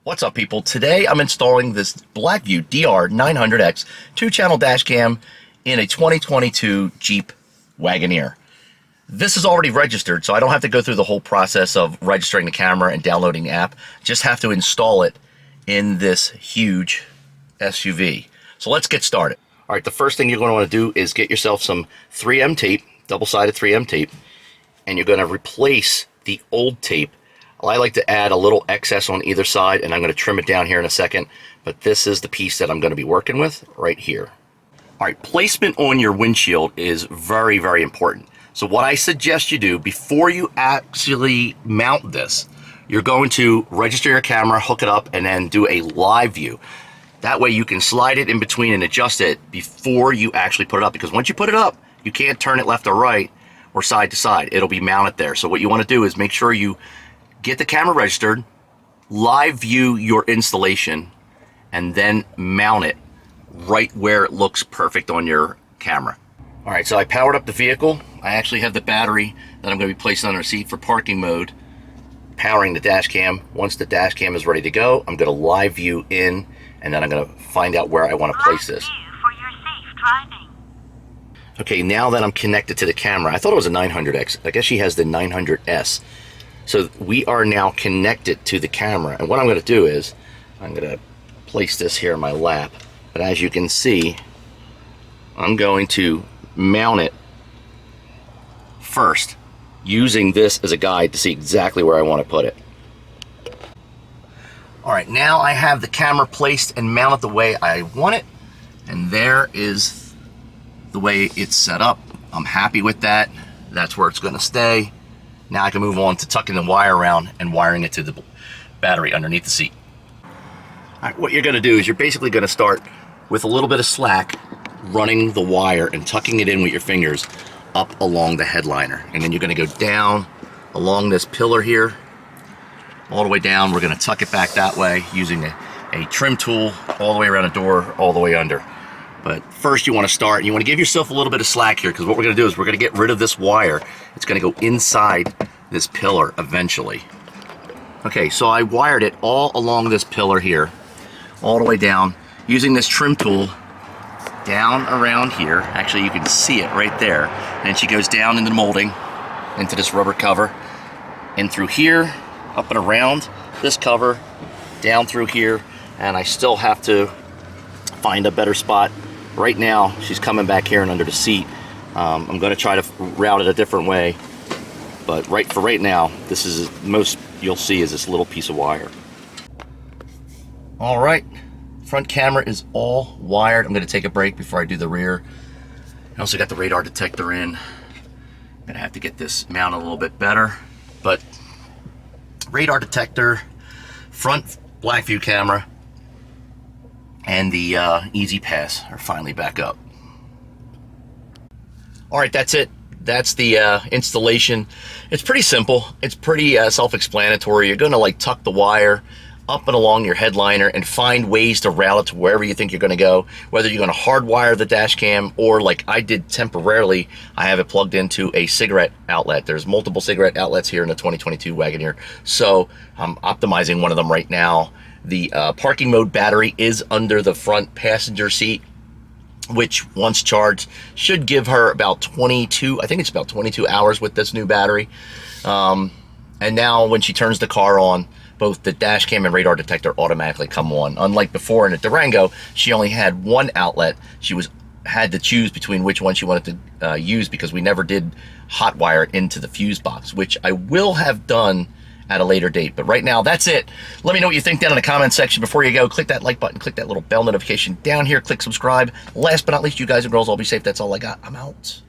What's up, people? Today I'm installing this Blackvue DR900S 2-channel dash cam in a 2022 Jeep Wagoneer. This is already registered, so I don't have to go through the whole process of registering the camera and downloading the app. Just have to install it in this huge SUV. So let's get started. All right, the first thing you're going to want to do is get yourself some 3M tape, double-sided 3M tape, and you're going to replace the old tape. I like to add a little excess on either side, and I'm going to trim it down here in a second, but this is the piece that I'm going to be working with right here. All right, placement on your windshield is very, very important. So what I suggest you do before you actually mount this, you're going to register your camera, hook it up, and then do a live view. That way you can slide it in between and adjust it before you actually put it up, because once you put it up, you can't turn it left or right or side to side. It'll be mounted there. So what you want to do is make sure you get the camera registered, live view your installation, and then mount it right where it looks perfect on your camera. All right, so I powered up the vehicle. I actually have the battery that I'm going to be placing on the seat for parking mode, powering the dash cam. Once the dash cam is ready to go, I'm going to live view in, and then I'm going to find out where I want to place this. For your safe driving. Okay, now that I'm connected to the camera, I thought it was a 900X. I guess she has the 900S. So we are now connected to the camera, and what I'm going to do is I'm going to place this here in my lap, but as you can see, I'm going to mount it first using this as a guide to see exactly where I want to put it. All right, now I have the camera placed and mounted the way I want it, and there is the way it's set up. I'm happy with that. That's where it's going to stay. Now I can move on to tucking the wire around and wiring it to the battery underneath the seat. All right, what you're going to do is you're basically going to start with a little bit of slack, running the wire and tucking it in with your fingers up along the headliner. And then you're going to go down along this pillar here, all the way down. We're going to tuck it back that way using a trim tool all the way around the door, all the way under. But first you want to start, you want to give yourself a little bit of slack here, because what we're going to do is we're going to get rid of this wire. It's going to go inside this pillar eventually. Okay, so I wired it all along this pillar here, all the way down, using this trim tool down around here. Actually, you can see it right there. And she goes down into the molding, into this rubber cover, and through here, up and around this cover, down through here, and I still have to find a better spot. Right now, she's coming back here and under the seat. I'm going to try to route it a different way, but right now, this is most you'll see is this little piece of wire. All right, front camera is all wired. I'm going to take a break before I do the rear. I also got the radar detector in. I'm going to have to get this mounted a little bit better, but radar detector, front Blackvue camera, and the Easy Pass are finally back up. All right, that's it. That's the installation. It's pretty simple. It's pretty self-explanatory. You're gonna like tuck the wire up and along your headliner and find ways to route it to wherever you think you're gonna go, whether you're gonna hardwire the dash cam or like I did temporarily, I have it plugged into a cigarette outlet. There's multiple cigarette outlets here in the 2022 Wagoneer. So I'm optimizing one of them right now. The parking mode battery is under the front passenger seat, which once charged should give her about 22, I think it's about 22 hours with this new battery. And now when she turns the car on, both the dash cam and radar detector automatically come on. Unlike before in the Durango, she only had one outlet. She had to choose between which one she wanted to use, because we never did hot wire it into the fuse box, which I will have done at a later date. But right now, that's it. Let me know what you think down in the comment section. Before you go, click that like button, click that little bell notification down here, click subscribe. Last but not least, you guys and girls all be safe. That's all I got. I'm out.